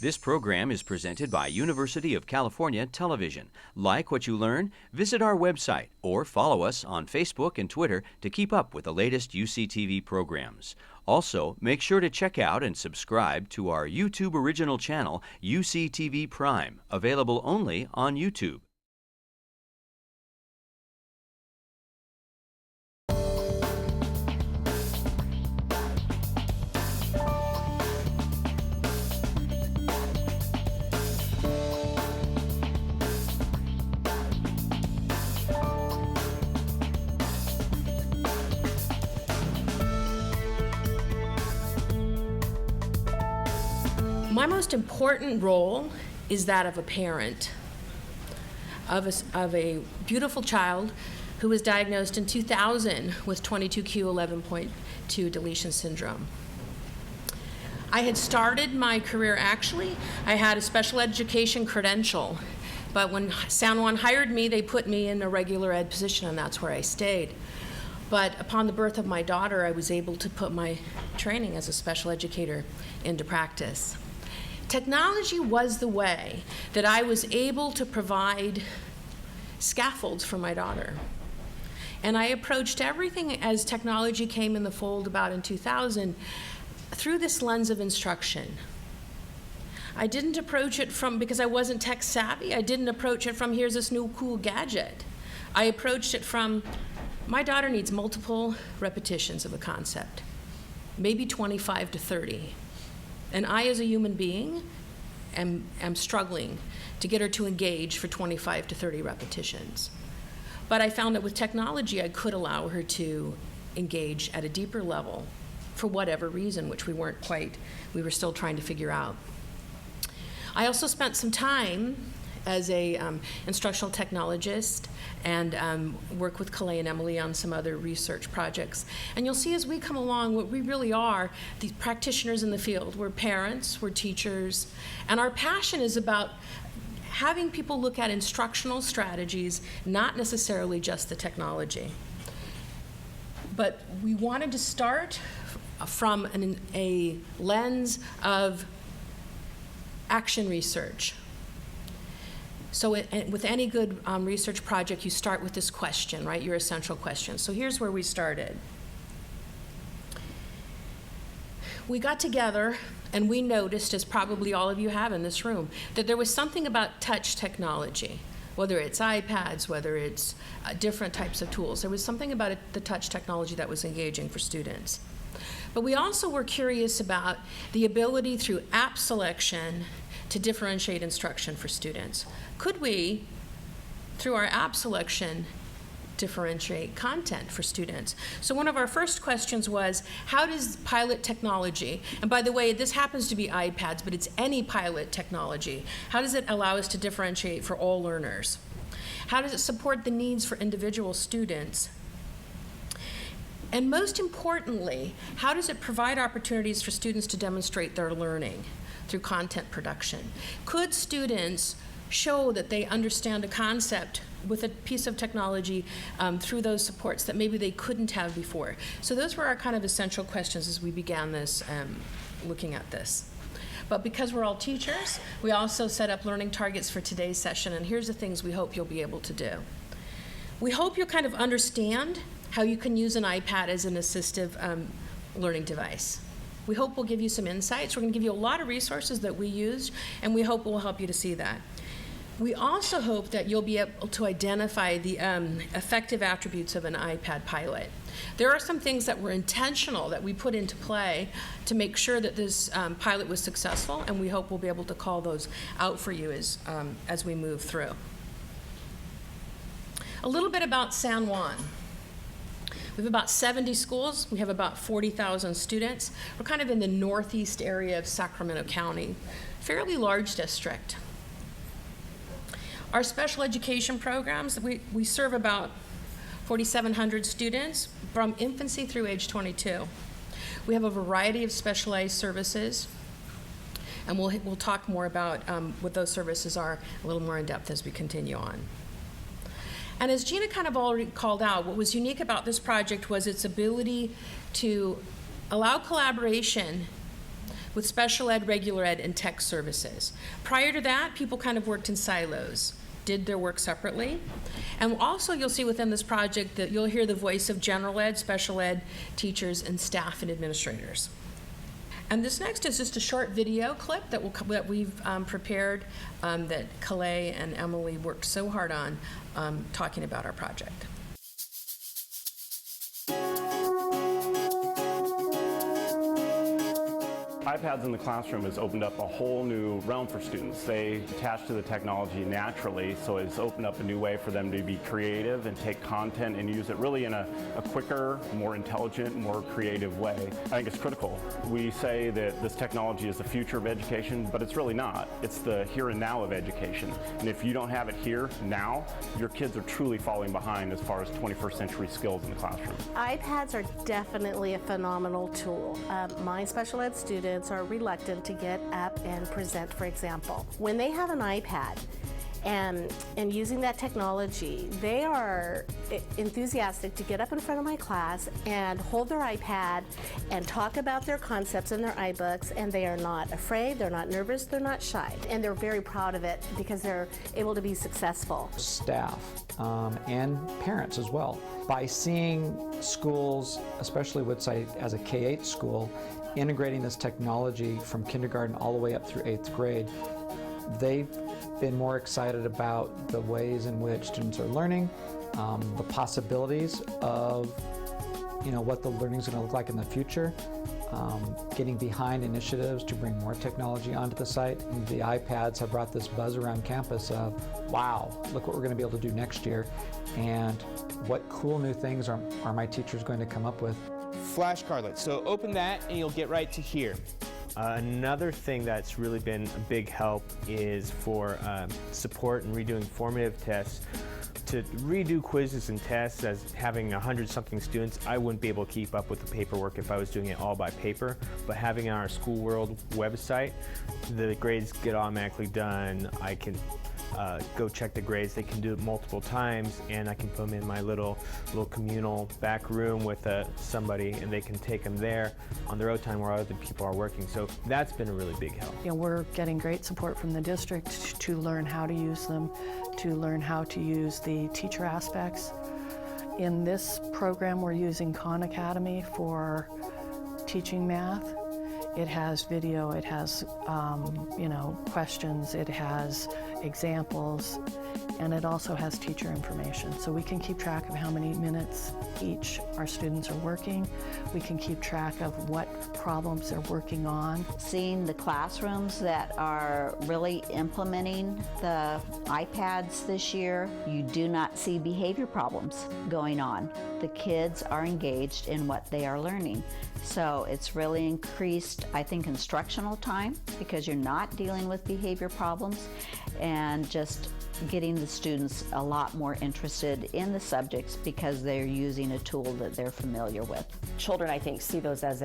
This program is presented by University of California Television. Like what you learn? Visit our website or follow us on Facebook and Twitter to keep up with the latest UCTV programs. Also, make sure to check out and subscribe to our YouTube original channel, UCTV Prime, available only on YouTube. My most important role is that of a parent of a beautiful child who was diagnosed in 2000 with 22q11.2 deletion syndrome. I had started my career, actually, I had a special education credential, but when San Juan hired me, they put me in a regular ed position, and that's where I stayed. But upon the birth of my daughter, I was able to put my training as a special educator into practice. Technology was the way that I was able to provide scaffolds for my daughter. And I approached everything as technology came in the fold about in 2000 through this lens of instruction. I didn't approach it from, because I wasn't tech savvy, I didn't approach it from here's this new cool gadget. I approached it from my daughter needs multiple repetitions of a concept, maybe 25 to 30. And I, as a human being, am struggling to get her to engage for 25 to 30 repetitions. But I found that with technology, I could allow her to engage at a deeper level for whatever reason, which we were still trying to figure out. I also spent some time as a instructional technologist and work with Calais and Emily on some other research projects. And you'll see as we come along, what we really are, these practitioners in the field. We're parents, we're teachers, and our passion is about having people look at instructional strategies, not necessarily just the technology. But we wanted to start from a lens of action research. So with any good research project, you start with this question, right? Your essential question. So here's where we started. We got together and we noticed, as probably all of you have in this room, that there was something about touch technology, whether it's iPads, whether it's different types of tools. There was something about the touch technology that was engaging for students. But we also were curious about the ability through app selection to differentiate instruction for students. Could we, through our app selection, differentiate content for students? So one of our first questions was, how does pilot technology, and by the way, this happens to be iPads, but it's any pilot technology, how does it allow us to differentiate for all learners? How does it support the needs for individual students? And most importantly, how does it provide opportunities for students to demonstrate their learning through content production? Could students show that they understand a concept with a piece of technology through those supports that maybe they couldn't have before? So those were our kind of essential questions as we began this, looking at this. But because we're all teachers, we also set up learning targets for today's session, and here's the things we hope you'll be able to do. We hope you'll kind of understand how you can use an iPad as an assistive learning device. We hope we'll give you some insights. We're going to give you a lot of resources that we used, and we hope we'll help you to see that. We also hope that you'll be able to identify the effective attributes of an iPad pilot. There are some things that were intentional that we put into play to make sure that this pilot was successful, and we hope we'll be able to call those out for you as we move through. A little bit about San Juan. We have about 70 schools. We have about 40,000 students. We're kind of in the northeast area of Sacramento County, fairly large district. Our special education programs, we serve about 4,700 students from infancy through age 22. We have a variety of specialized services, and we'll talk more about what those services are a little more in depth as we continue on. And as Gina kind of already called out, what was unique about this project was its ability to allow collaboration with special ed, regular ed, and tech services. Prior to that, people kind of worked in silos, did their work separately. And also you'll see within this project that you'll hear the voice of general ed, special ed teachers, and staff and administrators. And this next is just a short video clip that we've prepared that Calais and Emily worked so hard on talking about our project. iPads in the classroom has opened up a whole new realm for students. They attach to the technology naturally, so it's opened up a new way for them to be creative and take content and use it really in a quicker, more intelligent, more creative way. I think it's critical. We say that this technology is the future of education, but it's really not. It's the here and now of education. And if you don't have it here, now, your kids are truly falling behind as far as 21st century skills in the classroom. iPads are definitely a phenomenal tool. My special ed students are reluctant to get up and present, for example. When they have an iPad and using that technology, they are enthusiastic to get up in front of my class and hold their iPad and talk about their concepts in their iBooks, and they are not afraid, they're not nervous, they're not shy, and they're very proud of it because they're able to be successful. Staff and parents as well. By seeing schools, especially Woodside as a K-8 school, integrating this technology from kindergarten all the way up through 8th grade, they've been more excited about the ways in which students are learning, the possibilities of what the learning is going to look like in the future, getting behind initiatives to bring more technology onto the site. And the iPads have brought this buzz around campus of, wow, look what we're going to be able to do next year, and what cool new things are my teachers going to come up with. Flashcardlet. So open that and you'll get right to here. Another thing that's really been a big help is for support and redoing formative tests. To redo quizzes and tests, as having 100-something students, I wouldn't be able to keep up with the paperwork if I was doing it all by paper. But having it on our School World website, the grades get automatically done. I can go check the grades. They can do it multiple times, and I can put them in my little communal back room with somebody, and they can take them there on their own time where other people are working. So that's been a really big help. We're getting great support from the district to learn how to use them, to learn how to use the teacher aspects. In this program, we're using Khan Academy for teaching math. It has video, it has questions, it has examples, and it also has teacher information. So we can keep track of how many minutes each our students are working. We can keep track of what problems they're working on. Seeing the classrooms that are really implementing the iPads this year, you do not see behavior problems going on. The kids are engaged in what they are learning. So it's really increased, I think, instructional time because you're not dealing with behavior problems, and just getting the students a lot more interested in the subjects because they're using a tool that they're familiar with. Children, I think, see those as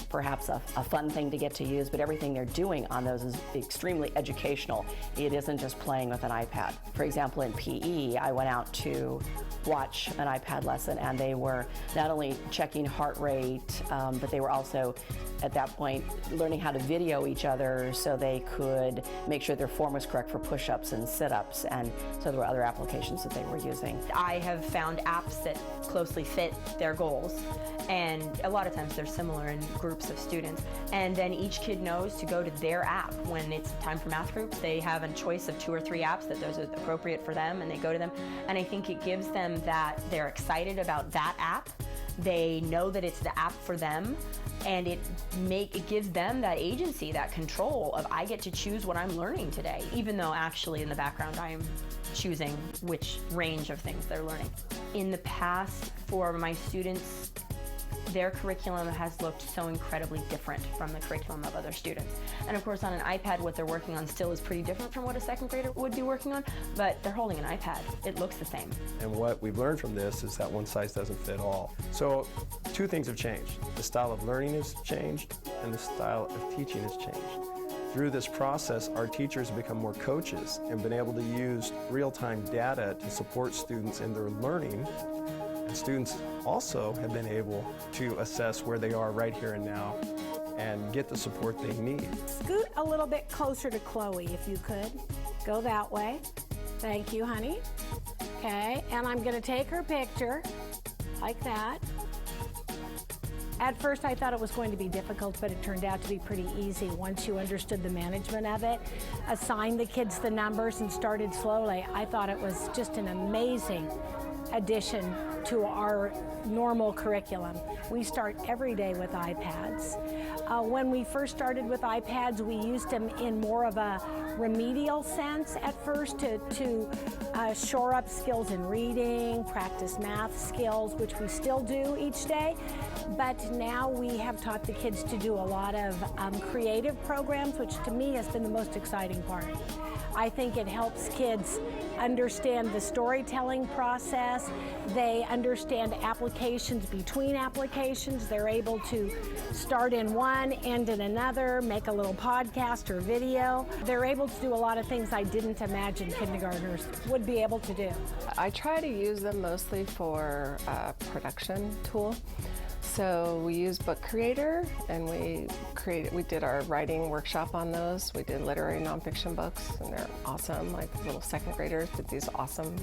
perhaps a fun thing to get to use, but everything they're doing on those is extremely educational. It isn't just playing with an iPad. For example, in PE, I went out to watch an iPad lesson, and they were not only checking heart rate, but they were also, at that point, learning how to video each other so they could make sure their form was correct for push-ups and sit-ups, and so there were other applications that they were using. I have found apps that closely fit their goals, and a lot of times they're similar in groups of students, and then each kid knows to go to their app. When it's time for math groups, they have a choice of 2 or 3 apps that those are appropriate for them, and they go to them, and I think it gives them that they're excited about that app. They know that it's the app for them, and it gives them that agency, that control of, I get to choose what I'm learning today, even though actually in the background I am choosing which range of things they're learning. In the past, for my students, their curriculum has looked so incredibly different from the curriculum of other students. And of course on an iPad, what they're working on still is pretty different from what a second grader would be working on, but they're holding an iPad. It looks the same. And what we've learned from this is that one size doesn't fit all. So 2 things have changed. The style of learning has changed, and the style of teaching has changed. Through this process, our teachers have become more coaches and been able to use real-time data to support students in their learning. And students also have been able to assess where they are right here and now and get the support they need. Scoot a little bit closer to Chloe if you could. Go that way. Thank you, honey. Okay, and I'm gonna take her picture like that. At first I thought it was going to be difficult, but it turned out to be pretty easy once you understood the management of it, assigned the kids the numbers and started slowly. I thought it was just an amazing addition to our normal curriculum. We start every day with iPads. When we first started with iPads, we used them in more of a remedial sense at first to shore up skills in reading, practice math skills, which we still do each day. But now we have taught the kids to do a lot of creative programs, which to me has been the most exciting part. I think it helps kids understand the storytelling process. They understand applications between applications. They're able to start in one, end in another, make a little podcast or video. They're able to do a lot of things I didn't imagine kindergartners would be able to do. I try to use them mostly for a production tool. So we use Book Creator, and we did our writing workshop on those. We did literary nonfiction books, and they're awesome. Like little second graders did these awesome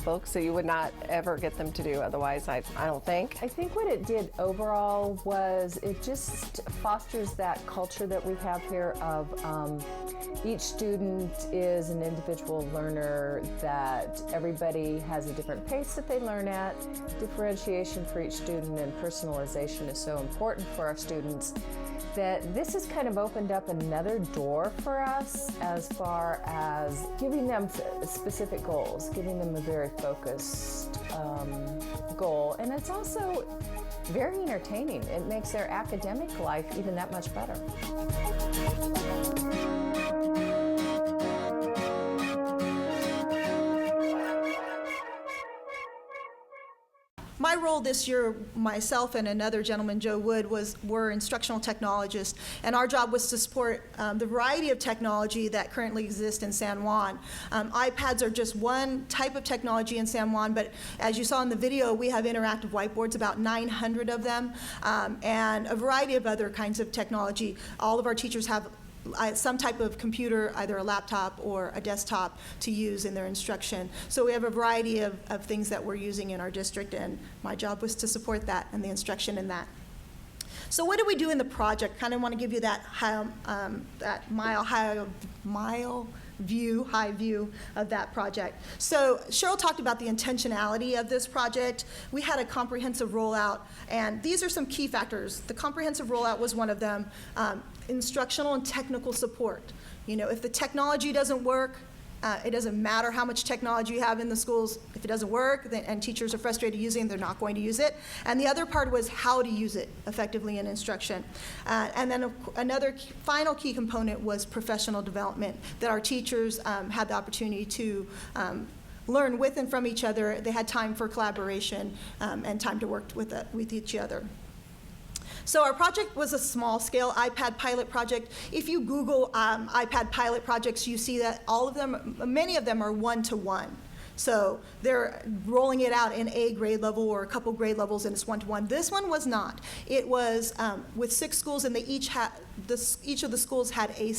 books that you would not ever get them to do otherwise, I don't think. I think what it did overall was it just fosters that culture that we have here of each student is an individual learner, that everybody has a different pace that they learn at, differentiation for each student, and personalization is so important for our students that this has kind of opened up another door for us as far as giving them specific goals, giving them a very focused goal. And it's also very entertaining. It makes their academic life even that much better. My role this year, myself and another gentleman, Joe Wood, were instructional technologists, and our job was to support the variety of technology that currently exists in San Juan. iPads are just one type of technology in San Juan, but as you saw in the video, we have interactive whiteboards, about 900 of them, and a variety of other kinds of technology. All of our teachers have some type of computer, either a laptop or a desktop, to use in their instruction. So we have a variety of things that we're using in our district, and my job was to support that and the instruction in that. So what do we do in the project? Kind of want to give you that high view of that project. So Cheryl talked about the intentionality of this project. We had a comprehensive rollout, and these are some key factors. The comprehensive rollout was one of them. Instructional and technical support. You know, if the technology doesn't work, it doesn't matter how much technology you have in the schools. If it doesn't work, and teachers are frustrated using it, they're not going to use it. And the other part was how to use it effectively in instruction. And then another final key component was professional development, that our teachers had the opportunity to learn with and from each other. They had time for collaboration and time to work with each other. So our project was a small-scale iPad pilot project. If you Google iPad pilot projects, you see that all of them, many of them are one-to-one. So they're rolling it out in a grade level or a couple grade levels, and it's one-to-one. This one was not. It was with 6 schools, and they each of the schools had a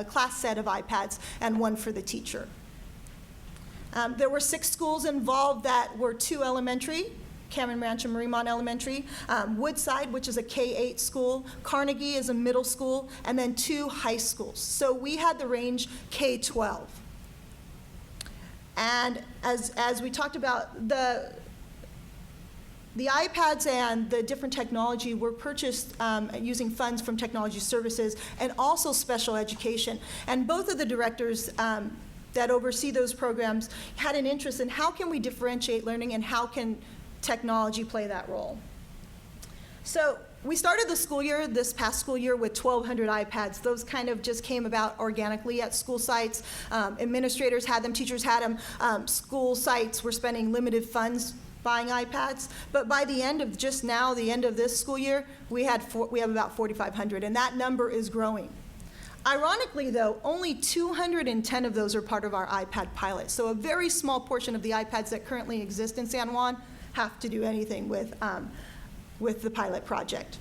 class set of iPads and one for the teacher. There were 6 schools involved that were 2 elementary, Cameron Ranch and Mariemont Elementary, Woodside, which is a K-8 school, Carnegie is a middle school, and then 2 high schools. So we had the range K-12. And as we talked about, the iPads and the different technology were purchased using funds from Technology Services and also special education. And both of the directors that oversee those programs had an interest in how can we differentiate learning and how can technology play that role. So we started the school year, this past school year, with 1,200 iPads. Those kind of just came about organically at school sites. Administrators had them, teachers had them. School sites were spending limited funds buying iPads. But by the end of just now, the end of this school year, we have about 4,500, and that number is growing. Ironically, though, only 210 of those are part of our iPad pilot. So a very small portion of the iPads that currently exist in San Juan have to do anything with the pilot project.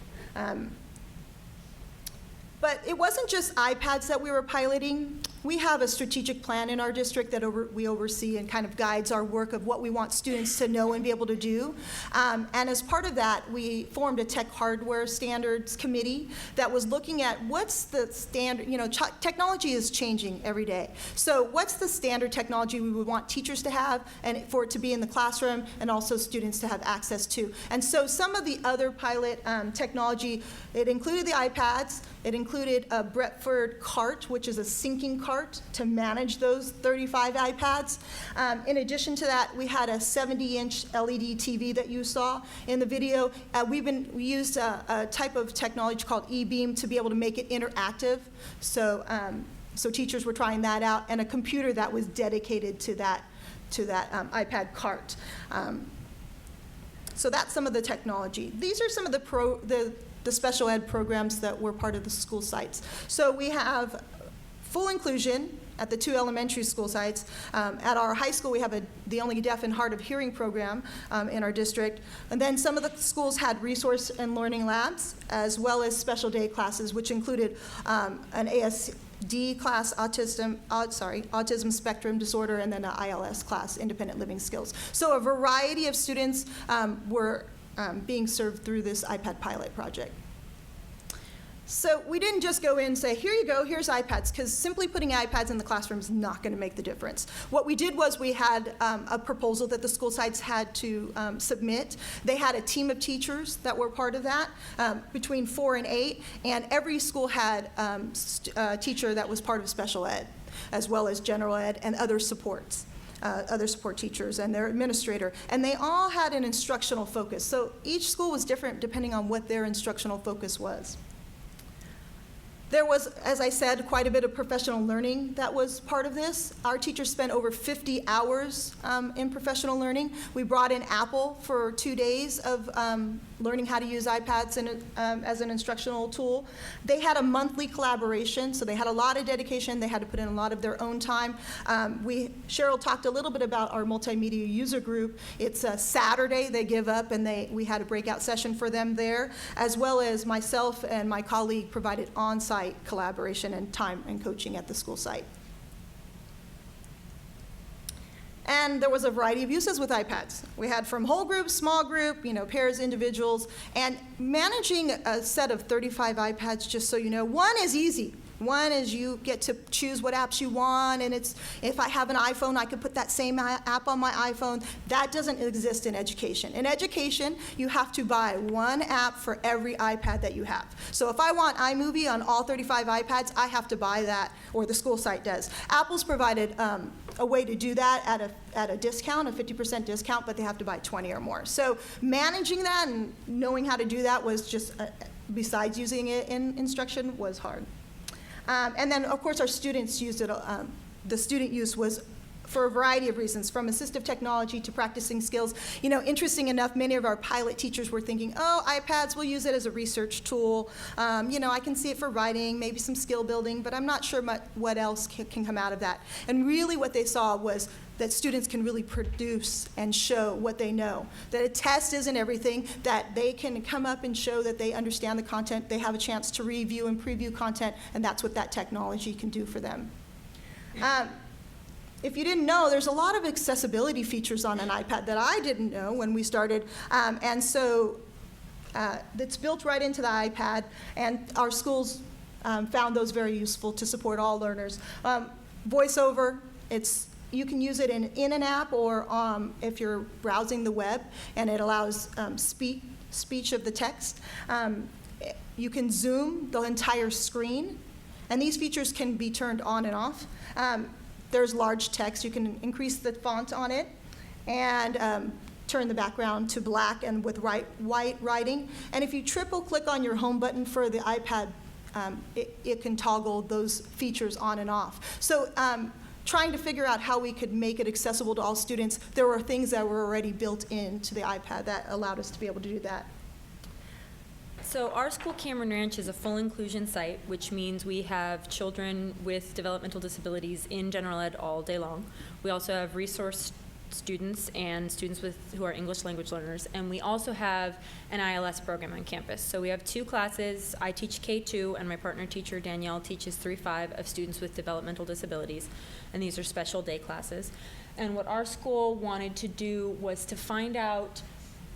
But it wasn't just iPads that we were piloting. We have a strategic plan in our district that we oversee and kind of guides our work of what we want students to know and be able to do. And as part of that, we formed a tech hardware standards committee that was looking at what's the standard, you know, technology is changing every day. So what's the standard technology we would want teachers to have and for it to be in the classroom and also students to have access to. And so some of the other pilot technology, it included the iPads, it included a Bretford cart, which is a syncing cart to manage those 35 iPads. In addition to that, we had a 70-inch LED TV that you saw in the video. We used a type of technology called e-beam to be able to make it interactive. So teachers were trying that out, and a computer that was dedicated to that iPad cart. So that's some of the technology. These are some of the special ed programs that were part of the school sites. So we have full inclusion at the 2 elementary school sites. At our high school, we have the only deaf and hard of hearing program in our district. And then some of the schools had resource and learning labs, as well as special day classes, which included an ASD class, autism spectrum disorder, and then an ILS class, independent living skills. So a variety of students were being served through this iPad pilot project. So we didn't just go in and say, here you go, here's iPads, because simply putting iPads in the classroom is not going to make the difference. What we did was we had a proposal that the school sites had to submit. They had a team of teachers that were part of that, between 4 and 8, and every school had a teacher that was part of special ed, as well as general ed and other supports. Other support teachers and their administrator, and they all had an instructional focus. So each school was different depending on what their instructional focus was. There was, as I said, quite a bit of professional learning that was part of this. Our teachers spent over 50 hours in professional learning. We brought in Apple for 2 days of learning how to use iPads as an instructional tool. They had a monthly collaboration, so they had a lot of dedication. They had to put in a lot of their own time. Cheryl talked a little bit about our multimedia user group. It's a Saturday they give up, and we had a breakout session for them there, as well as myself and my colleague provided on-site collaboration and time and coaching at the school site. And there was a variety of uses with iPads. We had from whole group, small group, pairs, individuals, and managing a set of 35 iPads, just so you know, one is easy. One is you get to choose what apps you want, and if I have an iPhone, I could put that same app on my iPhone. That doesn't exist in education. In education, you have to buy one app for every iPad that you have. So if I want iMovie on all 35 iPads, I have to buy that, or the school site does. Apple's provided a way to do that at a discount, a 50% discount, but they have to buy 20 or more. So managing that and knowing how to do that was just, besides using it in instruction, was hard. And then, of course, our students used it. The student use was for a variety of reasons, from assistive technology to practicing skills. Interesting enough, many of our pilot teachers were thinking, oh, iPads, we'll use it as a research tool. I can see it for writing, maybe some skill building, but I'm not sure what else can come out of that. And really what they saw was that students can really produce and show what they know. That a test isn't everything, that they can come up and show that they understand the content, they have a chance to review and preview content, and that's what that technology can do for them. If you didn't know, there's a lot of accessibility features on an iPad that I didn't know when we started, and so it's built right into the iPad, and our schools found those very useful to support all learners. VoiceOver, you can use it in an app, or if you're browsing the web, and it allows speech of the text. You can zoom the entire screen, and these features can be turned on and off. There's large text. You can increase the font on it and turn the background to black and with white writing. And if you triple click on your home button for the iPad, it can toggle those features on and off. So trying to figure out how we could make it accessible to all students, there were things that were already built into the iPad that allowed us to be able to do that. So our school, Cameron Ranch, is a full inclusion site, which means we have children with developmental disabilities in general ed all day long. We also have resource students and students who are English language learners, and we also have an ILS program on campus. So we have 2 classes. I teach K2, and my partner teacher, Danielle, teaches 3-5 of students with developmental disabilities, and these are special day classes. And what our school wanted to do was to find out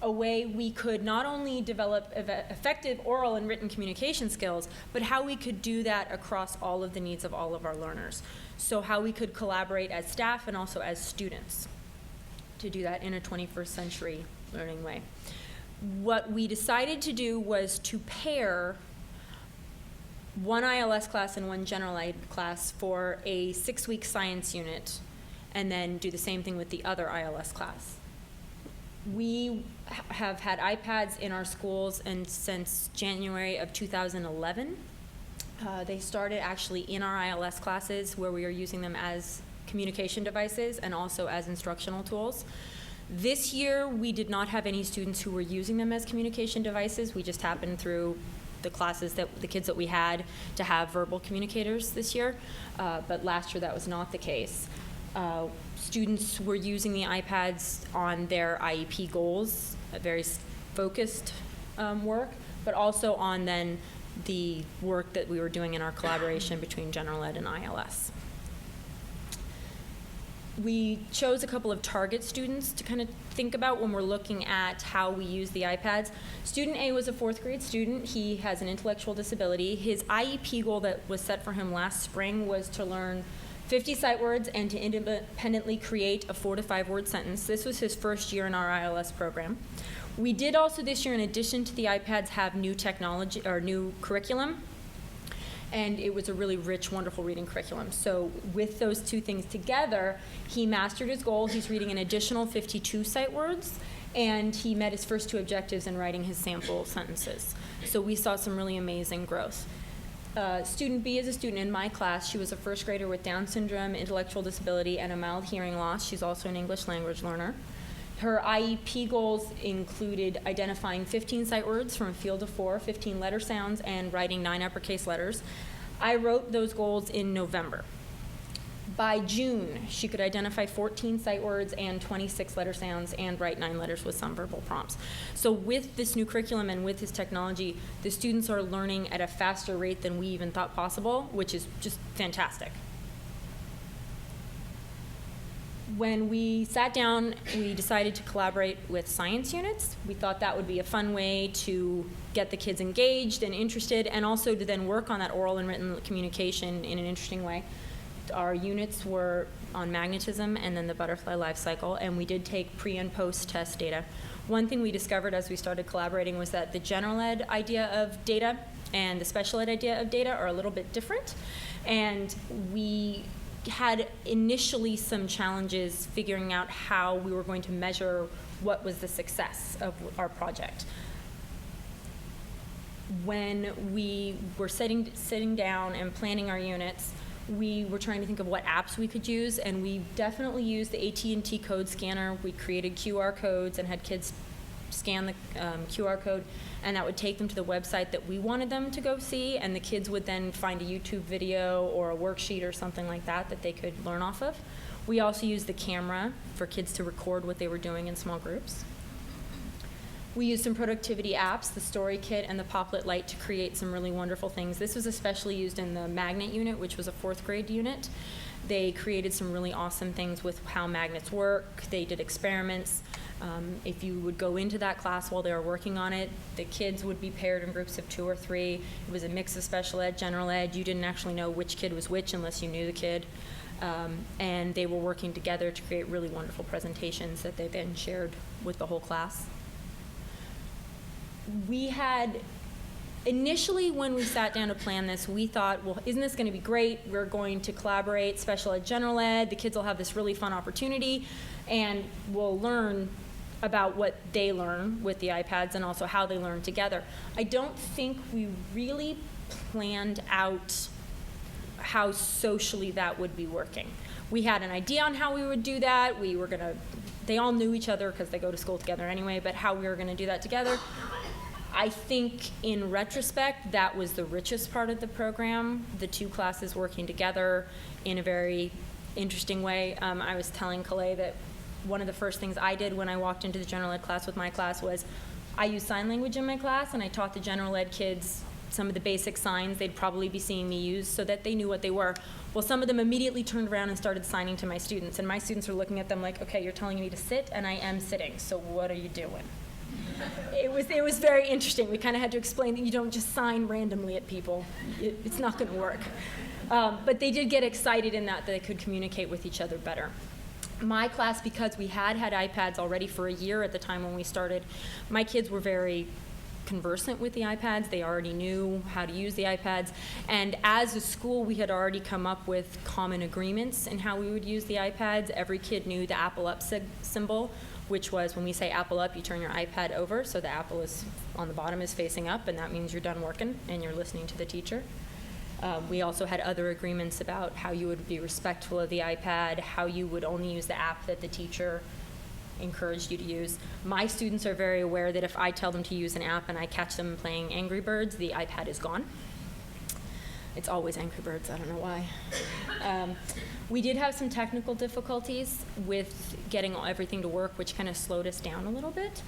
a way we could not only develop effective oral and written communication skills, but how we could do that across all of the needs of all of our learners. So how we could collaborate as staff and also as students to do that in a 21st century learning way. What we decided to do was to pair 1 ILS class and 1 general ed class for a 6-week science unit, and then do the same thing with the other ILS class. We have had iPads in our schools and since January of 2011. They started actually in our ILS classes where we are using them as communication devices and also as instructional tools. This year, we did not have any students who were using them as communication devices. We just happened through the classes the kids that we had to have verbal communicators this year, but last year that was not the case. Students were using the iPads on their IEP goals, a very focused work, but also on then the work that we were doing in our collaboration between general ed and ILS. We chose a couple of target students to kind of think about when we're looking at how we use the iPads. Student A was a 4th grade student. He has an intellectual disability. His IEP goal that was set for him last spring was to learn 50 sight words and to independently create a 4 to 5 word sentence. This was his first year in our ILS program. We did also this year, in addition to the iPads, have new technology or new curriculum. And it was a really rich, wonderful reading curriculum. So with those 2 things together, he mastered his goal. He's reading an additional 52 sight words, and he met his first 2 objectives in writing his sample sentences. So we saw some really amazing growth. Student B is a student in my class. She was a 1st grader with Down syndrome, intellectual disability, and a mild hearing loss. She's also an English language learner. Her IEP goals included identifying 15 sight words from a field of 4, 15 letter sounds, and writing 9 uppercase letters. I wrote those goals in November. By June, she could identify 14 sight words and 26 letter sounds and write 9 letters with some verbal prompts. So with this new curriculum and with this technology, the students are learning at a faster rate than we even thought possible, which is just fantastic. When we sat down, we decided to collaborate with science units. We thought that would be a fun way to get the kids engaged and interested, and also to then work on that oral and written communication in an interesting way. Our units were on magnetism and then the butterfly life cycle, and we did take pre and post test data. One thing we discovered as we started collaborating was that the general ed idea of data and the special ed idea of data are a little bit different, and we had initially some challenges figuring out how we were going to measure what was the success of our project. When we were sitting down and planning our units, we were trying to think of what apps we could use, and we definitely used the AT&T code scanner. We created QR codes and had kids scan the QR code, and that would take them to the website that we wanted them to go see, and the kids would then find a YouTube video or a worksheet or something like that that they could learn off of. We also used the camera for kids to record what they were doing in small groups. We used some productivity apps, the Story Kit and the Poplet Lite, to create some really wonderful things. This was especially used in the magnet unit, which was a 4th grade unit. They created some really awesome things with how magnets work. They did experiments. If you would go into that class while they were working on it, the kids would be paired in groups of 2 or 3. It was a mix of special ed, general ed. You didn't actually know which kid was which unless you knew the kid. And they were working together to create really wonderful presentations that they then shared with the whole class. We had, initially when we sat down to plan this, we thought, well, isn't this going to be great? We're going to collaborate special ed, general ed. The kids will have this really fun opportunity, and we'll learn about what they learn with the iPads and also how they learn together. I don't think we really planned out how socially that would be working. We had an idea on how we would do that. We were going to, they all knew each other because they go to school together anyway, but how we were going to do that together. I think in retrospect, that was the richest part of the program, the 2 classes working together in a very interesting way. I was telling Calais that one of the first things I did when I walked into the general ed class with my class was I used sign language in my class, and I taught the general ed kids some of the basic signs they'd probably be seeing me use so that they knew what they were. Well, some of them immediately turned around and started signing to my students, and my students were looking at them like, okay, you're telling me to sit, and I am sitting, so what are you doing? It was very interesting. We kind of had to explain that you don't just sign randomly at people. It's not going to work. But they did get excited in that they could communicate with each other better. My class, because we had iPads already for a year at the time when we started, my kids were very conversant with the iPads. They already knew how to use the iPads. And as a school, we had already come up with common agreements in how we would use the iPads. Every kid knew the Apple Up symbol, which was when we say Apple Up, you turn your iPad over, so the apple is on the bottom is facing up, and that means you're done working and you're listening to the teacher. We also had other agreements about how you would be respectful of the iPad, how you would only use the app that the teacher encouraged you to use. My students are very aware that if I tell them to use an app and I catch them playing Angry Birds, the iPad is gone. It's always Angry Birds, I don't know why. We did have some technical difficulties with getting everything to work, which kind of slowed us down a little bit.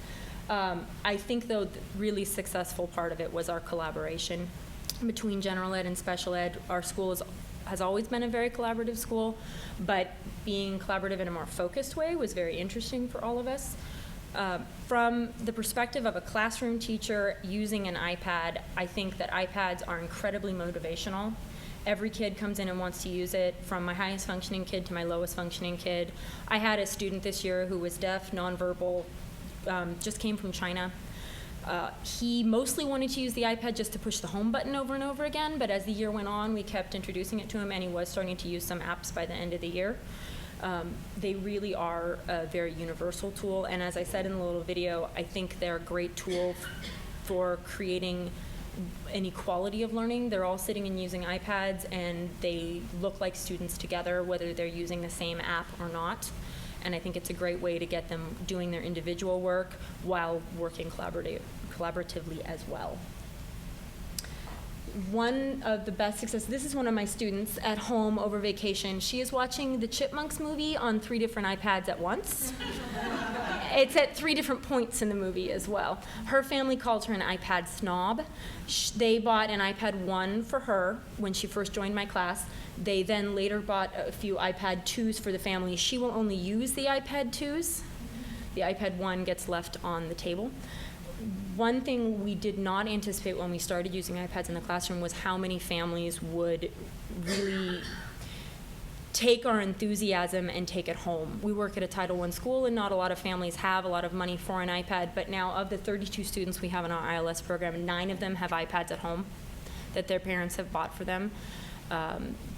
I think, though, the really successful part of it was our collaboration between general ed and special ed. Our school has always been a very collaborative school, but being collaborative in a more focused way was very interesting for all of us. From the perspective of a classroom teacher using an iPad, I think that iPads are incredibly motivational. Every kid comes in and wants to use it, from my highest functioning kid to my lowest functioning kid. I had a student this year who was deaf, nonverbal, just came from China. He mostly wanted to use the iPad just to push the home button over and over again, but as the year went on, we kept introducing it to him, and he was starting to use some apps by the end of the year. They really are a very universal tool, and as I said in the little video, I think they're a great tool for creating an equality of learning. They're all sitting and using iPads, and they look like students together, whether they're using the same app or not. And I think it's a great way to get them doing their individual work while working collaboratively as well. One of the best successes, this is one of my students at home over vacation. She is watching the Chipmunks movie on 3 different iPads at once. It's at 3 different points in the movie as well. Her family called her an iPad snob. They bought an iPad 1 for her when she first joined my class. They then later bought a few iPad 2s for the family. She will only use the iPad 2s. The iPad 1 gets left on the table. One thing we did not anticipate when we started using iPads in the classroom was how many families would really take our enthusiasm and take it home. We work at a Title I school, and not a lot of families have a lot of money for an iPad, but now of the 32 students we have in our ILS program, 9 of them have iPads at home that their parents have bought for them.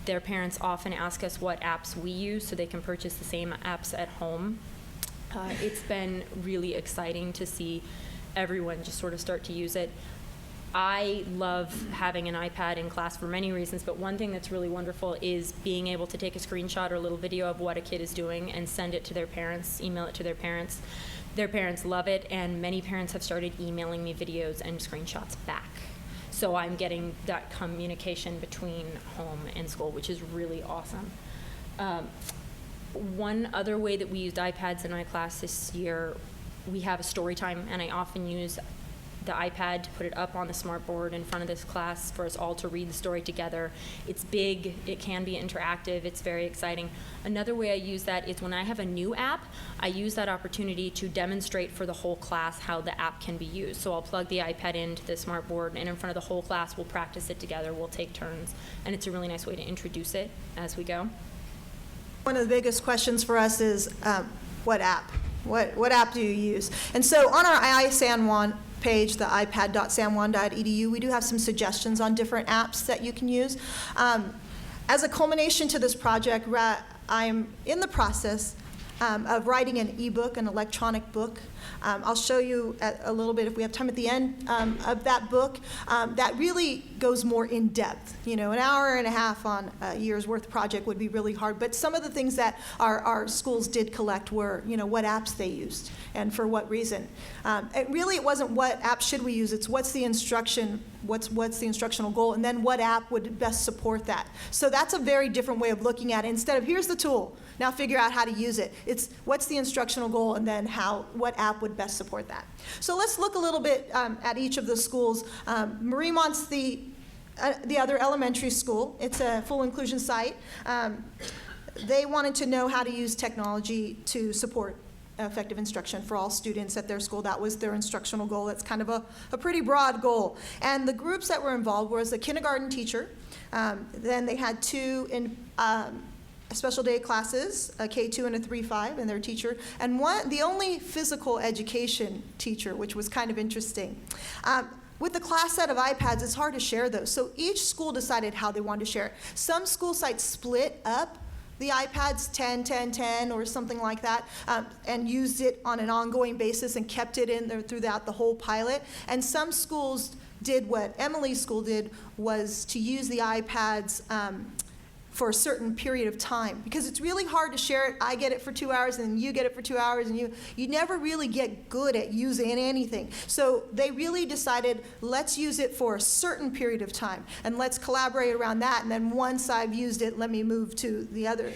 Their parents often ask us what apps we use so they can purchase the same apps at home. It's been really exciting to see everyone just sort of start to use it. I love having an iPad in class for many reasons, but one thing that's really wonderful is being able to take a screenshot or a little video of what a kid is doing and send it to their parents, email it to their parents. Their parents love it, and many parents have started emailing me videos and screenshots back. So I'm getting that communication between home and school, which is really awesome. One other way that we used iPads in my class this year, we have a story time, and I often use the iPad to put it up on the smart board in front of this class for us all to read the story together. It's big, it can be interactive, it's very exciting. Another way I use that is when I have a new app, I use that opportunity to demonstrate for the whole class how the app can be used. So I'll plug the iPad into the smart board, and in front of the whole class we'll practice it together, we'll take turns, and it's a really nice way to introduce it as we go. One of the biggest questions for us is what app? What app do you use? And so on our iSan Juan page, the ipad.sanjuan.edu, we do have some suggestions on different apps that you can use. As a culmination to this project, I'm in the process of writing an ebook, an electronic book. I'll show you a little bit, if we have time at the end, of that book that really goes more in depth. You know, an hour and a half on a year's worth project would be really hard, but some of the things that our schools did collect were, you know, what apps they used and for what reason. It wasn't what app should we use, it's what's the instruction, what's the instructional goal, and then what app would best support that. So that's a very different way of looking at it. Instead of here's the tool, now figure out how to use it. It's what's the instructional goal and then what app would best support that. So let's look a little bit at each of the schools. Mariemont's the other elementary school. It's a full inclusion site. They wanted to know how to use technology to support effective instruction for all students at their school. That was their instructional goal. It's kind of a pretty broad goal. And the groups that were involved was a kindergarten teacher. Then they had two in special day classes, a K2 and a 3-5, and their teacher, and the only physical education teacher, which was kind of interesting. With the class set of iPads, it's hard to share those. So each school decided how they wanted to share it. Some school sites split up the iPads 10, 10, 10, or something like that, and used it on an ongoing basis and kept it in there throughout the whole pilot. And some schools did what Emily's school did, was to use the iPads for a certain period of time, because it's really hard to share it. I get it for 2 hours and you get it for 2 hours, and you never really get good at using anything. So they really decided, let's use it for a certain period of time and let's collaborate around that, and then once I've used it, let me move to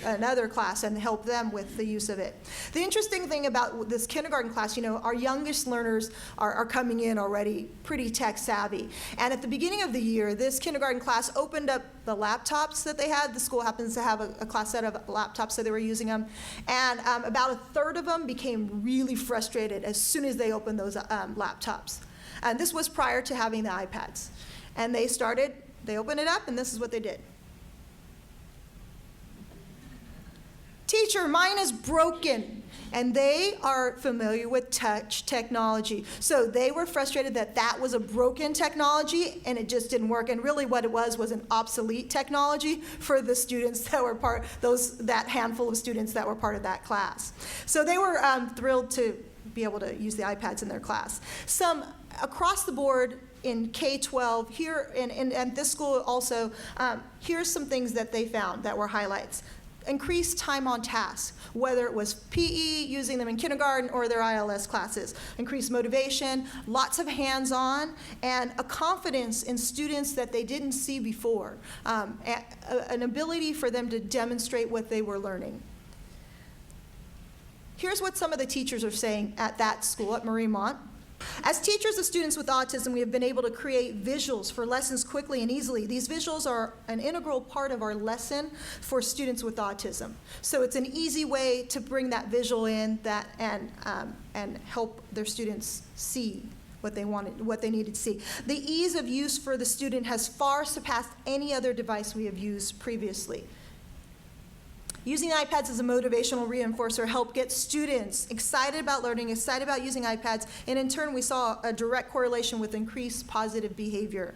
another class and help them with the use of it. The interesting thing about this kindergarten class, you know, our youngest learners are coming in already pretty tech savvy, and at the beginning of the year, this kindergarten class opened up the laptops that they had. The school happens to have a class set of laptops, so they were using them. And about a third of them became really frustrated as soon as they opened those laptops. And this was prior to having the iPads. And they opened it up, and this is what they did. Teacher, mine is broken. And they are familiar with touch technology. So they were frustrated that that was a broken technology and it just didn't work. And really what it was an obsolete technology for the students that were that handful of students that were part of that class. So they were thrilled to be able to use the iPads in their class. Some across the board in K-12, here and this school also, here's some things that they found that were highlights. Increased time on task, whether it was PE, using them in kindergarten, or their ILS classes. Increased motivation, lots of hands-on, and a confidence in students that they didn't see before, an ability for them to demonstrate what they were learning. Here's what some of the teachers are saying at that school, at Mariemont. As teachers of students with autism, we have been able to create visuals for lessons quickly and easily. These visuals are an integral part of our lesson for students with autism. So it's an easy way to bring that visual in and help their students see what they needed to see. The ease of use for the student has far surpassed any other device we have used previously. Using iPads as a motivational reinforcer helped get students excited about learning, excited about using iPads, and in turn we saw a direct correlation with increased positive behavior.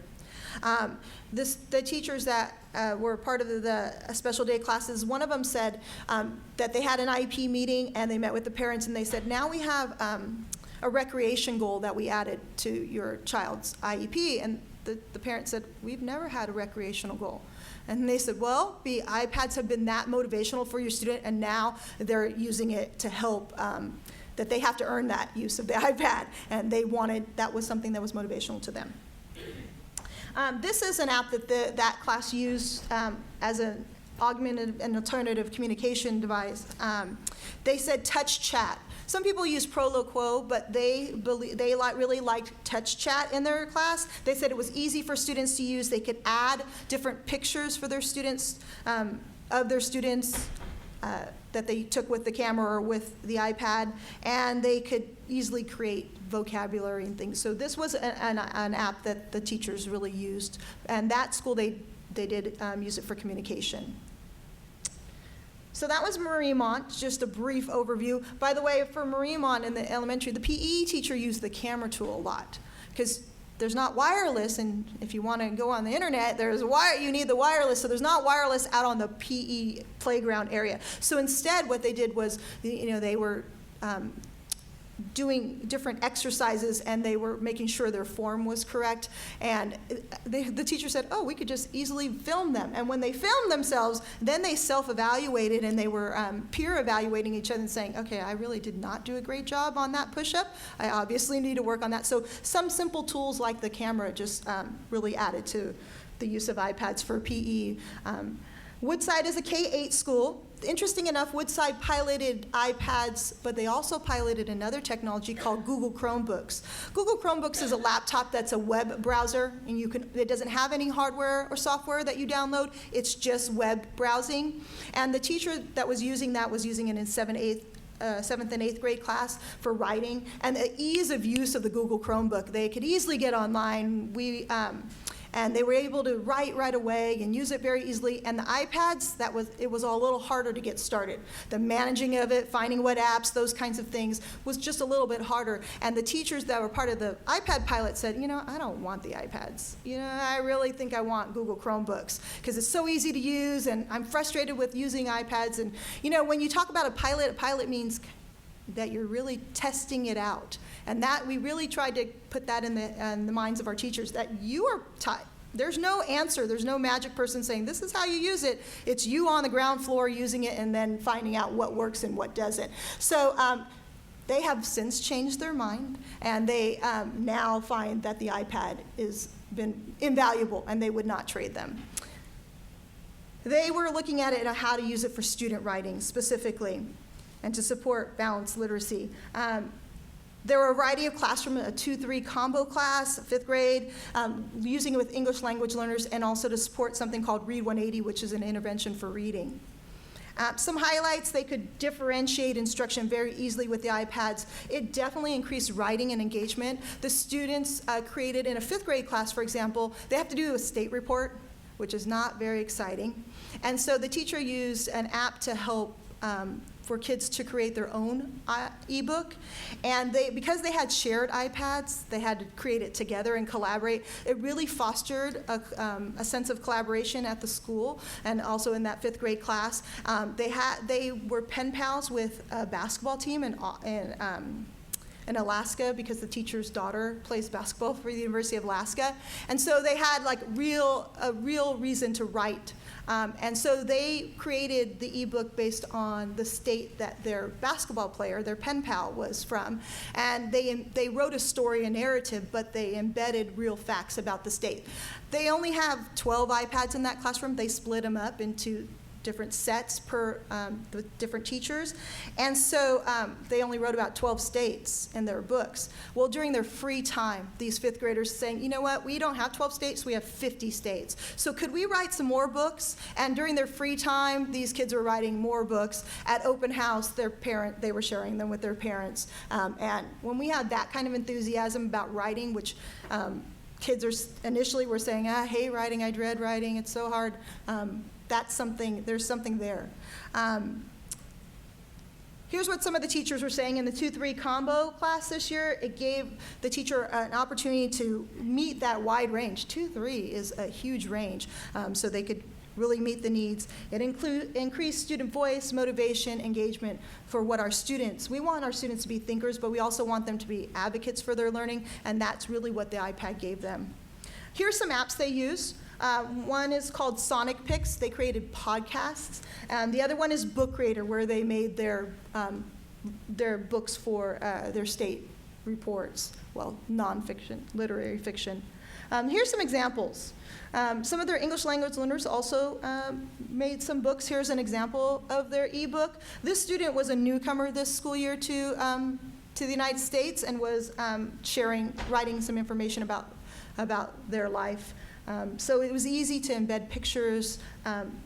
The teachers that were part of the special day classes, one of them said that they had an IEP meeting and they met with the parents and they said, now we have a recreation goal that we added to your child's IEP, and the parent said, we've never had a recreational goal. And they said, well, the iPads have been that motivational for your student, and now they're using it to help, that they have to earn that use of the iPad, and that was something that was motivational to them. This is an app that that class used as an augmented and alternative communication device. They said touch chat. Some people use Proloquo, but they really liked touch chat in their class. They said it was easy for students to use. They could add different pictures for their students, of their students that they took with the camera or with the iPad, and they could easily create vocabulary and things. So this was an app that the teachers really used, and that school they did use it for communication. So that was Mariemont, just a brief overview. By the way, for Mariemont in the elementary, the PE teacher used the camera tool a lot because there's not wireless, and if you want to go on the internet, you need the wireless, so there's not wireless out on the PE playground area. So instead, what they did was, they were doing different exercises, and they were making sure their form was correct. And the teacher said, oh, we could just easily film them. And when they filmed themselves, then they self-evaluated, and they were peer evaluating each other and saying, okay, I really did not do a great job on that push-up. I obviously need to work on that. So some simple tools like the camera just really added to the use of iPads for PE. Woodside is a K-8 school. Interesting enough, Woodside piloted iPads, but they also piloted another technology called Google Chromebooks. Google Chromebooks is a laptop that's a web browser, and it doesn't have any hardware or software that you download. It's just web browsing. And the teacher that was using that was using it in 7th and 8th grade class for writing. And the ease of use of the Google Chromebook, they could easily get online. And they were able to write right away and use it very easily. And the iPads, it was a little harder to get started. The managing of it, finding what apps, those kinds of things was just a little bit harder. And the teachers that were part of the iPad pilot said, I don't want the iPads. I really think I want Google Chromebooks because it's so easy to use, and I'm frustrated with using iPads. And when you talk about a pilot means that you're really testing it out. And that we really tried to put that in the minds of our teachers, that there's no answer, there's no magic person saying, this is how you use it. It's you on the ground floor using it and then finding out what works and what doesn't. So they have since changed their mind, and they now find that the iPad has been invaluable, and they would not trade them. They were looking at it and how to use it for student writing specifically, and to support balanced literacy. There were a variety of classrooms, a 2-3 combo class, 5th grade, using it with English language learners, and also to support something called Read 180, which is an intervention for reading. Some highlights: they could differentiate instruction very easily with the iPads. It definitely increased writing and engagement. The students created in a 5th grade class, for example, they have to do a state report, which is not very exciting. And so the teacher used an app to help for kids to create their own ebook. And because they had shared iPads, they had to create it together and collaborate. It really fostered a sense of collaboration at the school, and also in that 5th grade class. They were pen pals with a basketball team in Alaska, because the teacher's daughter plays basketball for the University of Alaska. And so they had a real reason to write. And so they created the ebook based on the state that their basketball player, their pen pal, was from. And they wrote a story, a narrative, but they embedded real facts about the state. They only have 12 iPads in that classroom. They split them up into different sets per the different teachers. And so they only wrote about 12 states in their books. Well, during their free time, these 5th graders saying, you know what, we don't have 12 states, we have 50 states. So could we write some more books? And during their free time, these kids were writing more books. At open house, they were sharing them with their parents. And when we had that kind of enthusiasm about writing, which kids initially were saying, I hate writing, I dread writing, it's so hard. There's something there. Here's what some of the teachers were saying in the 2-3 combo class this year. It gave the teacher an opportunity to meet that wide range. 2-3 is a huge range, so they could really meet the needs. It increased student voice, motivation, engagement for what we want our students to be thinkers, but we also want them to be advocates for their learning, and that's really what the iPad gave them. Here's some apps they use. One is called Sonic Picks. They created podcasts. The other one is Book Creator, where they made their books for their state reports. Well, nonfiction, literary fiction. Here's some examples. Some of their English language learners also made some books. Here's an example of their ebook. This student was a newcomer this school year to the United States, and was writing some information about their life. So it was easy to embed pictures.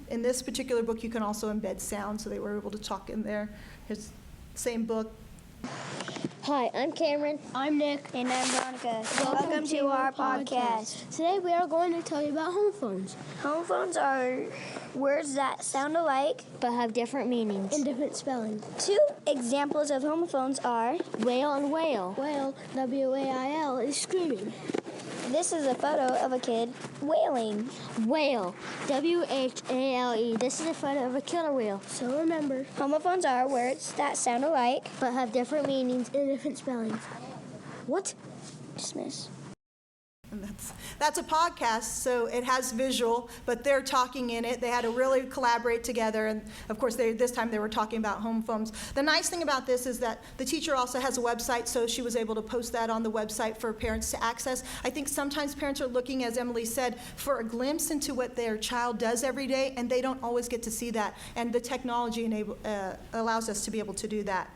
In this particular book, you can also embed sound, so they were able to talk in there. Here's the same book. Hi, I'm Cameron. I'm Nick. And I'm Veronica. Welcome to our podcast. Today we are going to tell you about homophones. Homophones are words that sound alike but have different meanings and different spelling. 2 examples of homophones are wail and wail. Wail, W-A-I-L, is screaming. This is a photo of a kid whaling. Whale. W-H-A-L-E. This is a photo of a killer whale. So remember, homophones are words that sound alike but have different meanings and different spellings. What? Dismiss. And that's a podcast, so it has visual, but they're talking in it. They had to really collaborate together, and of course, this time they were talking about home phones. The nice thing about this is that the teacher also has a website, so she was able to post that on the website for parents to access. I think sometimes parents are looking, as Emily said, for a glimpse into what their child does every day, and they don't always get to see that, and the technology allows us to be able to do that.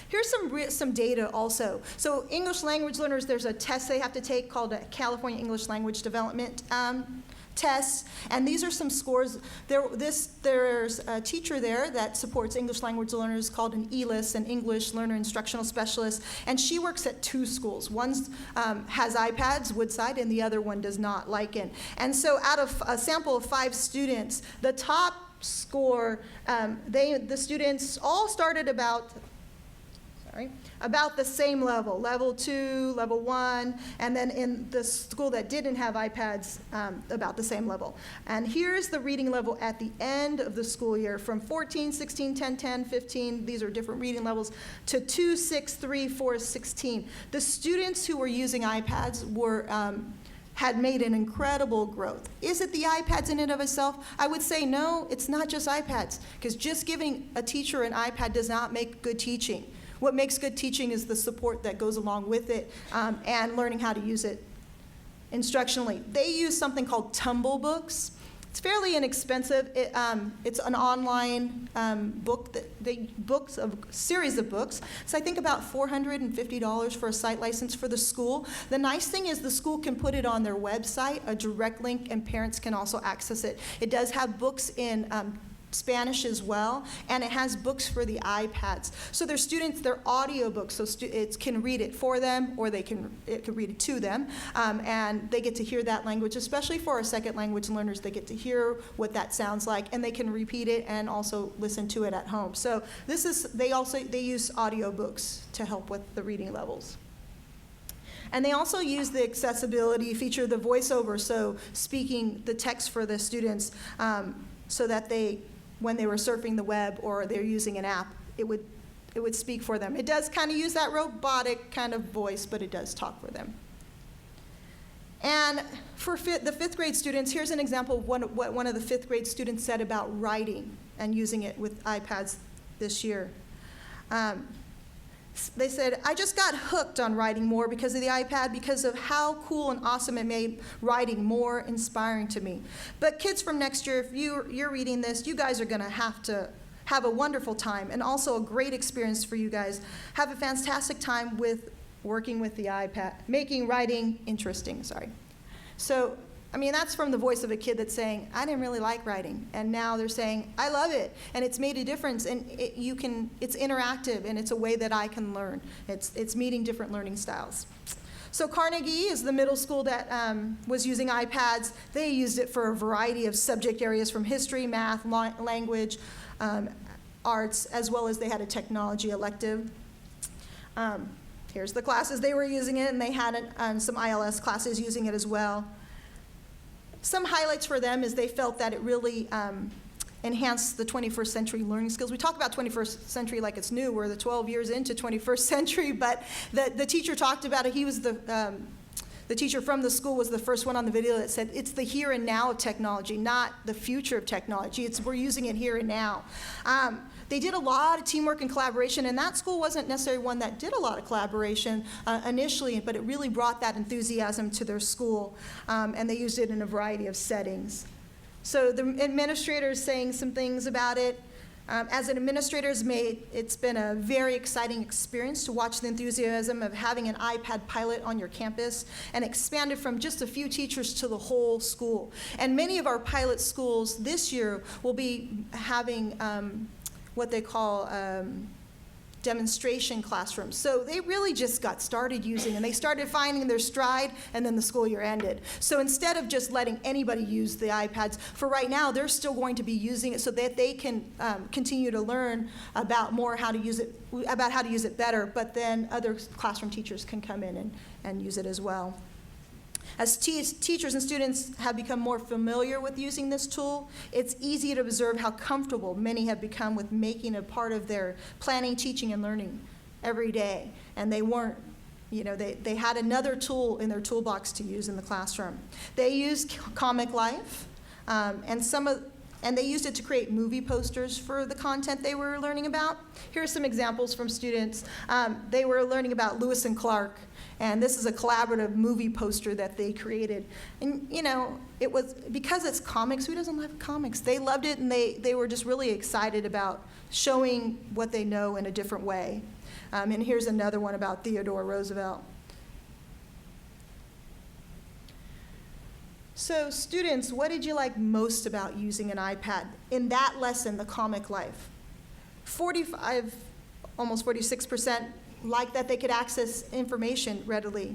Here's some data also. So English language learners, there's a test they have to take called a California English Language Development Test, and these are some scores. There's a teacher there that supports English language learners called an ELIS, an English Learner Instructional Specialist, and she works at 2 schools. One has iPads, Woodside, and the other one does not, Lycan. And so out of a sample of 5 students, the top score, the students all started about the same level, level 2, level 1, and then in the school that didn't have iPads, about the same level. And here's the reading level at the end of the school year from 14, 16, 10, 10, 15, these are different reading levels, to 2, 6, 3, 4, 16. The students who were using iPads had made an incredible growth. Is it the iPads in and of itself? I would say no, it's not just iPads, because just giving a teacher an iPad does not make good teaching. What makes good teaching is the support that goes along with it and learning how to use it instructionally. They use something called TumbleBooks. It's fairly inexpensive. It's an online series of books. So I think about $450 for a site license for the school. The nice thing is the school can put it on their website, a direct link, and parents can also access it. It does have books in Spanish as well, and it has books for the iPads. So their students, they're audio books, so it can read it for them, or it can read it to them, and they get to hear that language, especially for our second language learners. They get to hear what that sounds like, and they can repeat it and also listen to it at home. So they use audio books to help with the reading levels. And they also use the accessibility feature, the voiceover, so speaking the text for the students, so that when they were surfing the web or they're using an app, it would speak for them. It does kind of use that robotic kind of voice, but it does talk for them. And for the 5th grade students, here's an example of what one of the 5th grade students said about writing and using it with iPads this year. They said, I just got hooked on writing more because of the iPad, because of how cool and awesome it made writing more inspiring to me. But kids from next year, if you're reading this, you guys are going to have a wonderful time and also a great experience for you guys. Have a fantastic time with working with the iPad, making writing interesting, So, I mean, that's from the voice of a kid that's saying, I didn't really like writing, and now they're saying, I love it, and it's made a difference, and it's interactive, and it's a way that I can learn. It's meeting different learning styles. So Carnegie is the middle school that was using iPads. They used it for a variety of subject areas from history, math, language, arts, as well as they had a technology elective. Here's the classes they were using it, and they had some ILS classes using it as well. Some highlights for them is they felt that it really enhanced the 21st century learning skills. We talk about 21st century like it's new. We're the 12 years into 21st century, but the teacher talked about it. He was the teacher from the school was the first one on the video that said it's the here and now of technology, not the future of technology. We're using it here and now. They did a lot of teamwork and collaboration, and that school wasn't necessarily one that did a lot of collaboration initially, but it really brought that enthusiasm to their school, and they used it in a variety of settings. So the administrator is saying some things about it. As an administrator, it's been a very exciting experience to watch the enthusiasm of having an iPad pilot on your campus and expanded from just a few teachers to the whole school. And many of our pilot schools this year will be having what they call demonstration classrooms. So they really just got started using, and they started finding their stride, and then the school year ended. So instead of just letting anybody use the iPads, for right now, they're still going to be using it so that they can continue to learn about how to use it better, but then other classroom teachers can come in and use it as well. As teachers and students have become more familiar with using this tool, it's easy to observe how comfortable many have become with making a part of their planning, teaching, and learning every day. And they weren't, they had another tool in their toolbox to use in the classroom. They used Comic Life, and they used it to create movie posters for the content they were learning about. Here are some examples from students. They were learning about Lewis and Clark, and this is a collaborative movie poster that they created. And it was, because it's comics, who doesn't love comics? They loved it, and they were just really excited about showing what they know in a different way. And here's another one about Theodore Roosevelt. So students, what did you like most about using an iPad? In that lesson, the Comic Life, almost 46% liked that they could access information readily.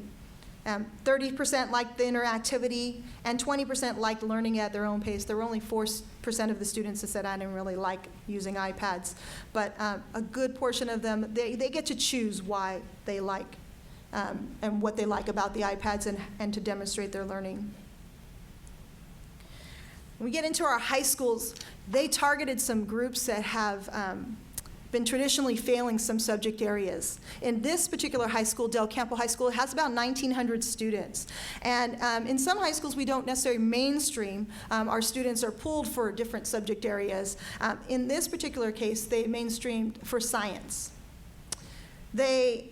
30% liked the interactivity, and 20% liked learning at their own pace. There were only 4% of the students that said, I didn't really like using iPads. But a good portion of them, they get to choose why they like and what they like about the iPads and to demonstrate their learning. When we get into our high schools, they targeted some groups that have been traditionally failing some subject areas. In this particular high school, Del Campo High School, it has about 1,900 students. And in some high schools, we don't necessarily mainstream. Our students are pulled for different subject areas. In this particular case, they mainstreamed for science. They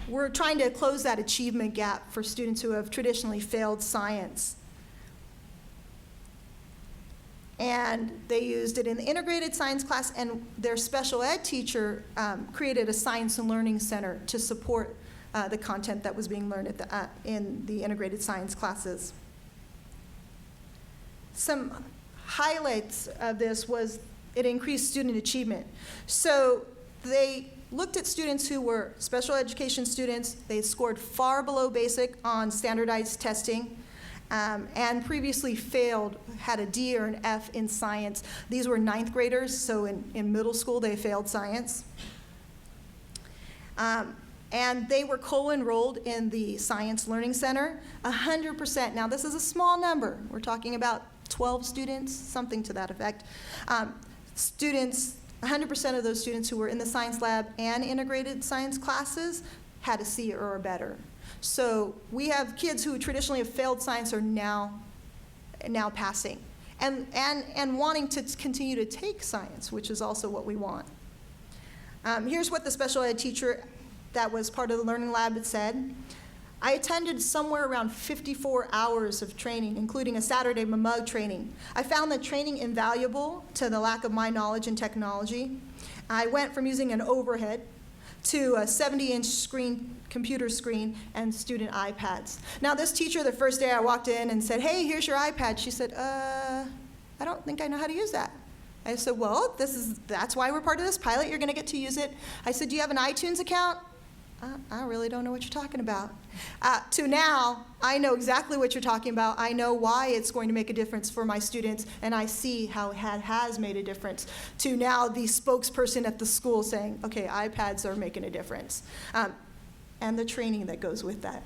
were trying to close that achievement gap for students who have traditionally failed science. And they used it in the integrated science class, and their special ed teacher created a science and learning center to support the content that was being learned in the integrated science classes. Some highlights of this was it increased student achievement. So they looked at students who were special education students. They scored far below basic on standardized testing. And previously failed, had a D or an F in science. These were 9th graders, so in middle school they failed science. And they were co-enrolled in the Science Learning Center, 100%. Now this is a small number. We're talking about 12 students, something to that effect. 100% of those students who were in the science lab and integrated science classes had a C or better. So we have kids who traditionally have failed science are now passing and wanting to continue to take science, which is also what we want. Here's what the special ed teacher that was part of the Learning Lab had said. I attended somewhere around 54 hours of training, including a Saturday MMUG training. I found the training invaluable to the lack of my knowledge in technology. I went from using an overhead to a 70-inch computer screen and student iPads. Now this teacher, the first day I walked in and said, hey, here's your iPad. She said, I don't think I know how to use that. I said, well, that's why we're part of this pilot. You're gonna get to use it. I said, do you have an iTunes account? I really don't know what you're talking about. To now, I know exactly what you're talking about. I know why it's going to make a difference for my students, and I see how it has made a difference. To now, the spokesperson at the school saying, okay, iPads are making a difference. And the training that goes with that.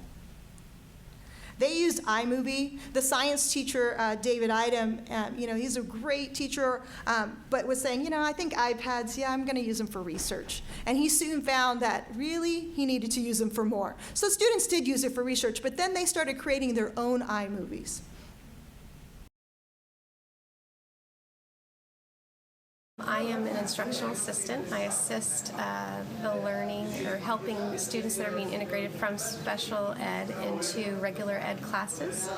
They used iMovie. The science teacher, David Idem, he's a great teacher, but was saying, I think iPads, I'm going to use them for research. And he soon found that really he needed to use them for more. So students did use it for research, but then they started creating their own iMovies. I am an instructional assistant. I assist the learning or helping students that are being integrated from special ed into regular ed classes.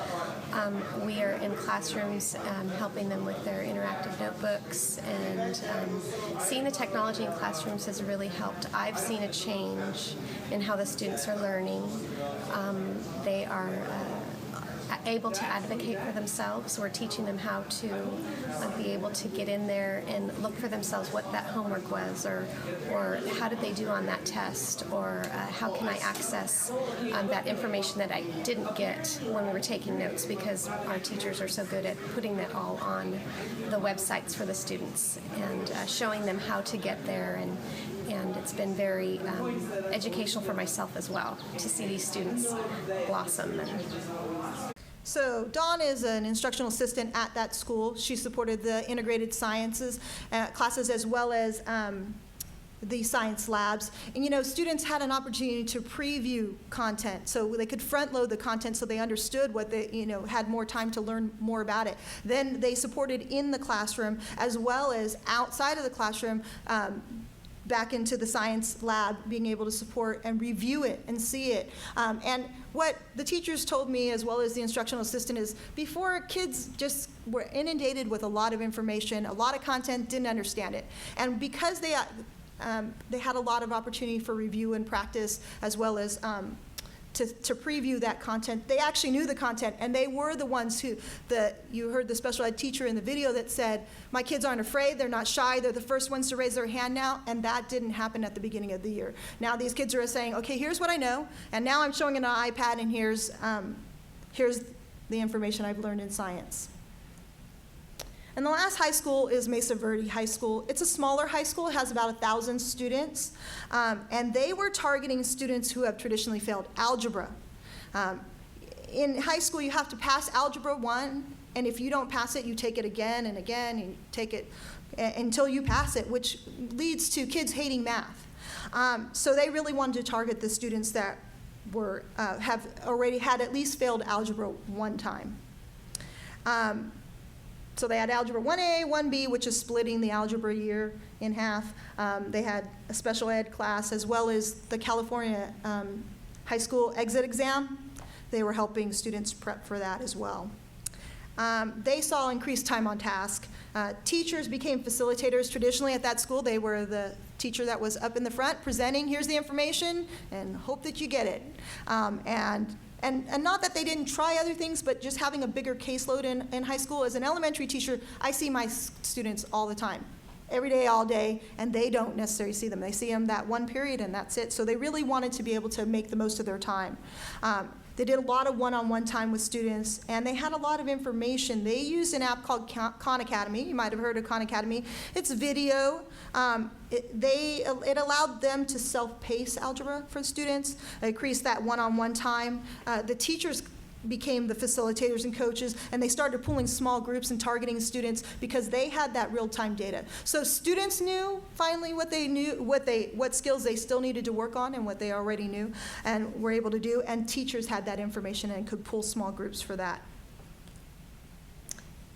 We are in classrooms helping them with their interactive notebooks, and seeing the technology in classrooms has really helped. I've seen a change in how the students are learning. They are able to advocate for themselves. We're teaching them how to be able to get in there and look for themselves what that homework was, or how did they do on that test, or how can I access that information that I didn't get when we were taking notes, because our teachers are so good at putting that all on the websites for the students and showing them how to get there, and it's been very educational for myself as well to see these students blossom. So Dawn is an instructional assistant at that school. She supported the integrated sciences classes as well as the science labs. And you know, students had an opportunity to preview content, so they could front load the content so they understood what they, you know, had more time to learn more about it. Then they supported in the classroom as well as outside of the classroom, back into the science lab, being able to support and review it and see it. And what the teachers told me, as well as the instructional assistant, is before kids just were inundated with a lot of information, a lot of content, didn't understand it. And because they had a lot of opportunity for review and practice, as well as to preview that content. They actually knew the content, and they were the ones who, you heard the special ed teacher in the video that said, my kids aren't afraid, they're not shy, they're the first ones to raise their hand now, and that didn't happen at the beginning of the year. Now these kids are saying, okay, here's what I know, and now I'm showing it on an iPad, and here's the information I've learned in science. And the last high school is Mesa Verde High School. It's a smaller high school. It has about 1,000 students. And they were targeting students who have traditionally failed algebra. In high school, you have to pass Algebra 1, and if you don't pass it, you take it again and again, and you take it until you pass it, which leads to kids hating math. So they really wanted to target the students that have already had at least failed algebra one time. So they had Algebra 1A, 1B, which is splitting the algebra year in half. They had a special ed class, as well as the California high school exit exam. They were helping students prep for that as well. They saw increased time on task. Teachers became facilitators. Traditionally at that school, they were the teacher that was up in the front presenting, here's the information, and hope that you get it. And not that they didn't try other things, but just having a bigger caseload in high school. As an elementary teacher, I see my students all the time, every day, all day, and they don't necessarily see them. They see them that one period, and that's it. So they really wanted to be able to make the most of their time. They did a lot of one-on-one time with students, and they had a lot of information. They used an app called Khan Academy. You might have heard of Khan Academy. It's video. It allowed them to self-pace algebra for students. It increased that one-on-one time. The teachers became the facilitators and coaches, and they started pulling small groups and targeting students because they had that real-time data. So students knew finally what they knew, what skills they still needed to work on and what they already knew and were able to do, and teachers had that information and could pull small groups for that.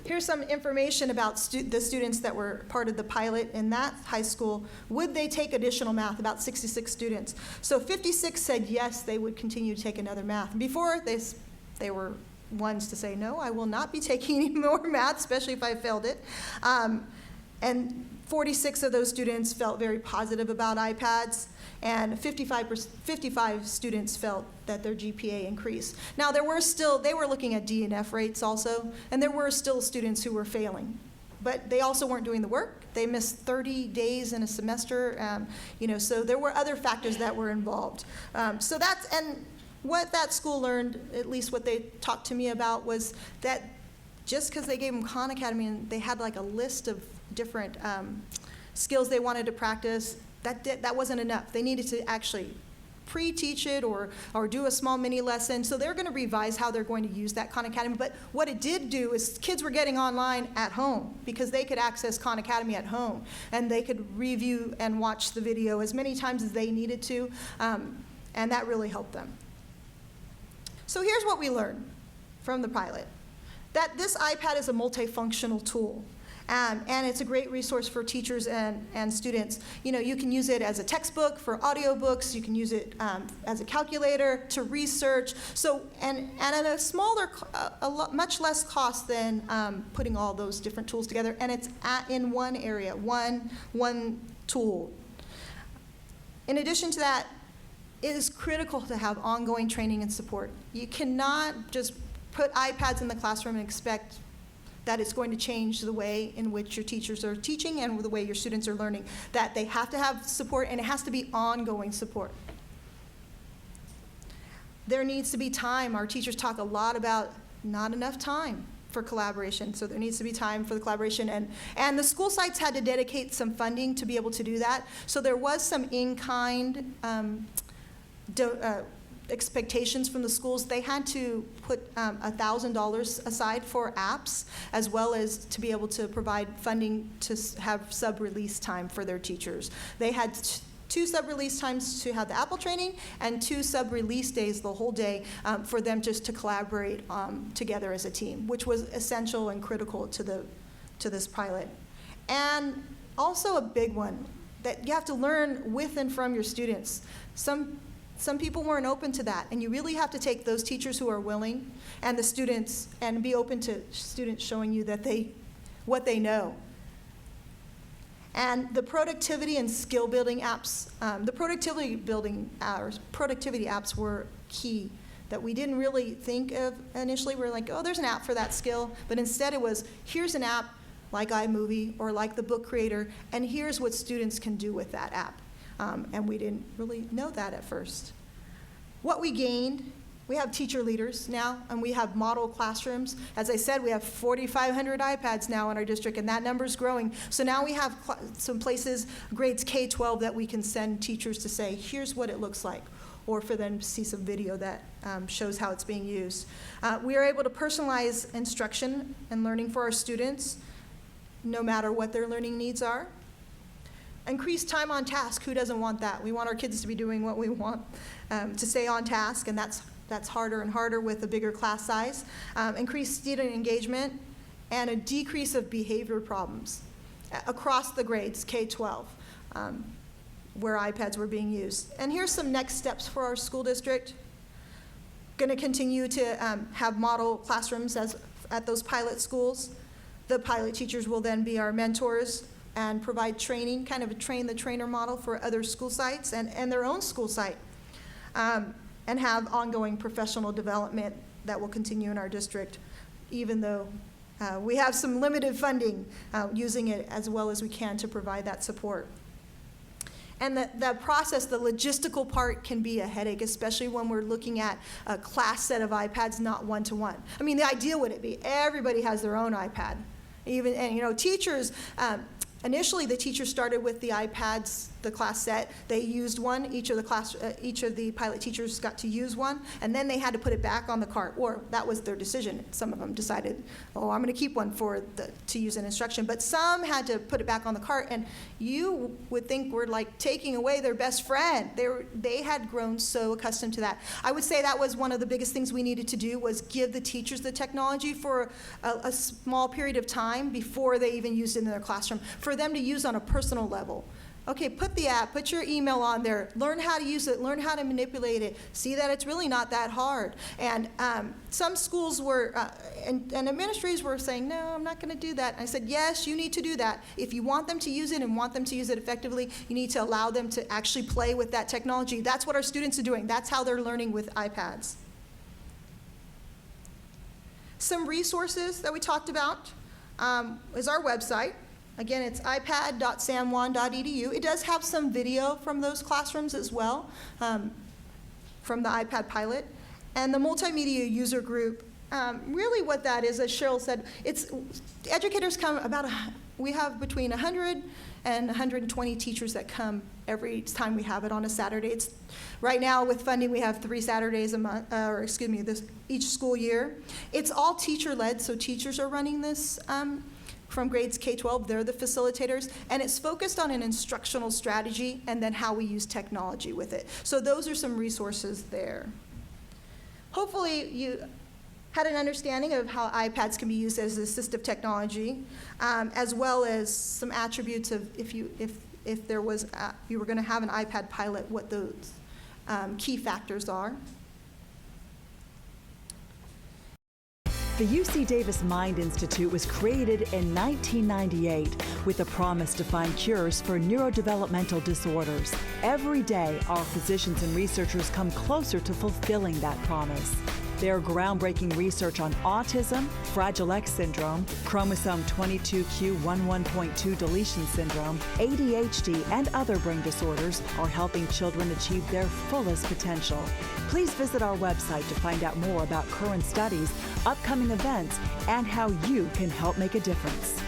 Here's some information about the students that were part of the pilot in that high school. Would they take additional math? About 66 students. So 56 said yes, they would continue to take another math. Before, they were ones to say, no, I will not be taking any more math, especially if I failed it. And 46 of those students felt very positive about iPads, and 55 students felt that their GPA increased. Now, they were looking at D and F rates also, and there were still students who were failing. But they also weren't doing the work. They missed 30 days in a semester, so there were other factors that were involved. What that school learned, at least what they talked to me about, was that just because they gave them Khan Academy and they had like a list of different skills they wanted to practice, that wasn't enough. They needed to actually pre-teach it or do a small mini lesson. So they're going to revise how they're going to use that Khan Academy. But what it did do is kids were getting online at home because they could access Khan Academy at home, and they could review and watch the video as many times as they needed to, and that really helped them. So here's what we learned from the pilot, that this iPad is a multifunctional tool, and it's a great resource for teachers and students. You can use it as a textbook, for audiobooks, you can use it as a calculator, to research, and at a smaller, much less cost than putting all those different tools together, and it's in one area, one tool. In addition to that, it is critical to have ongoing training and support. You cannot just put iPads in the classroom and expect that it's going to change the way in which your teachers are teaching and the way your students are learning. That they have to have support, and it has to be ongoing support. There needs to be time. Our teachers talk a lot about not enough time for collaboration, so there needs to be time for the collaboration, and the school sites had to dedicate some funding to be able to do that. So there was some in-kind expectations from the schools. They had to put $1,000 aside for apps, as well as to be able to provide funding to have sub-release time for their teachers. They had 2 sub-release times to have the Apple training and 2 sub-release days, the whole day, for them just to collaborate together as a team, which was essential and critical to this pilot. And also a big one that you have to learn with and from your students. Some people weren't open to that, and you really have to take those teachers who are willing and the students and be open to students showing you that what they know. And the productivity and skill building apps, the productivity apps were key that we didn't really think of initially. We were like, oh, there's an app for that skill, but instead it was, here's an app like iMovie or like the Book Creator, and here's what students can do with that app. And we didn't really know that at first. What we gained, we have teacher leaders now, and we have model classrooms. As I said, we have 4,500 iPads now in our district, and that number's growing. So now we have some places, grades K-12, that we can send teachers to say, here's what it looks like, or for them to see some video that shows how it's being used. We are able to personalize instruction and learning for our students, no matter what their learning needs are. Increased time on task, who doesn't want that? We want our kids to be doing what we want, to stay on task, and that's harder and harder with a bigger class size. Increased student engagement, and a decrease of behavior problems across the grades, K-12, where iPads were being used. And here's some next steps for our school district. Going to continue to have model classrooms at those pilot schools. The pilot teachers will then be our mentors and provide training, kind of a train the trainer model for other school sites and their own school site, and have ongoing professional development that will continue in our district, even though we have some limited funding, using it as well as we can to provide that support. And that process, the logistical part, can be a headache, especially when we're looking at a class set of iPads, not one-to-one. I mean, the idea would it be everybody has their own iPad. And teachers, initially the teachers started with the iPads, the class set. They used one. Each of the pilot teachers got to use one, and then they had to put it back on the cart, or that was their decision. Some of them decided, oh, I'm going to keep one to use in instruction, but some had to put it back on the cart, and you would think we're like taking away their best friend. They had grown so accustomed to that. I would say that was one of the biggest things we needed to do, was give the teachers the technology for a small period of time before they even used it in their classroom, for them to use on a personal level. Okay, put the app, put your email on there, learn how to use it, learn how to manipulate it, see that it's really not that hard. And some schools were, and administrators were saying, no, I'm not going to do that. And I said, yes, you need to do that. If you want them to use it and want them to use it effectively, you need to allow them to actually play with that technology. That's what our students are doing. That's how they're learning with iPads. Some resources that we talked about is our website. Again, it's ipad.sanjuan.edu. It does have some video from those classrooms as well, from the iPad pilot. And the multimedia user group, really what that is, as Cheryl said, educators come we have between 100 and 120 teachers that come every time we have it on a Saturday. Right now with funding, we have 3 Saturdays a month, each school year. It's all teacher-led, so teachers are running this. From grades K-12, they're the facilitators, and it's focused on an instructional strategy and then how we use technology with it. So those are some resources there. Hopefully you had an understanding of how iPads can be used as assistive technology, as well as some attributes of if you were going to have an iPad pilot, what those key factors are. The UC Davis Mind Institute was created in 1998 with a promise to find cures for neurodevelopmental disorders. Every day, our physicians and researchers come closer to fulfilling that promise. Their groundbreaking research on autism, Fragile X syndrome, chromosome 22q11.2 deletion syndrome, ADHD, and other brain disorders are helping children achieve their fullest potential. Please visit our website to find out more about current studies, upcoming events, and how you can help make a difference.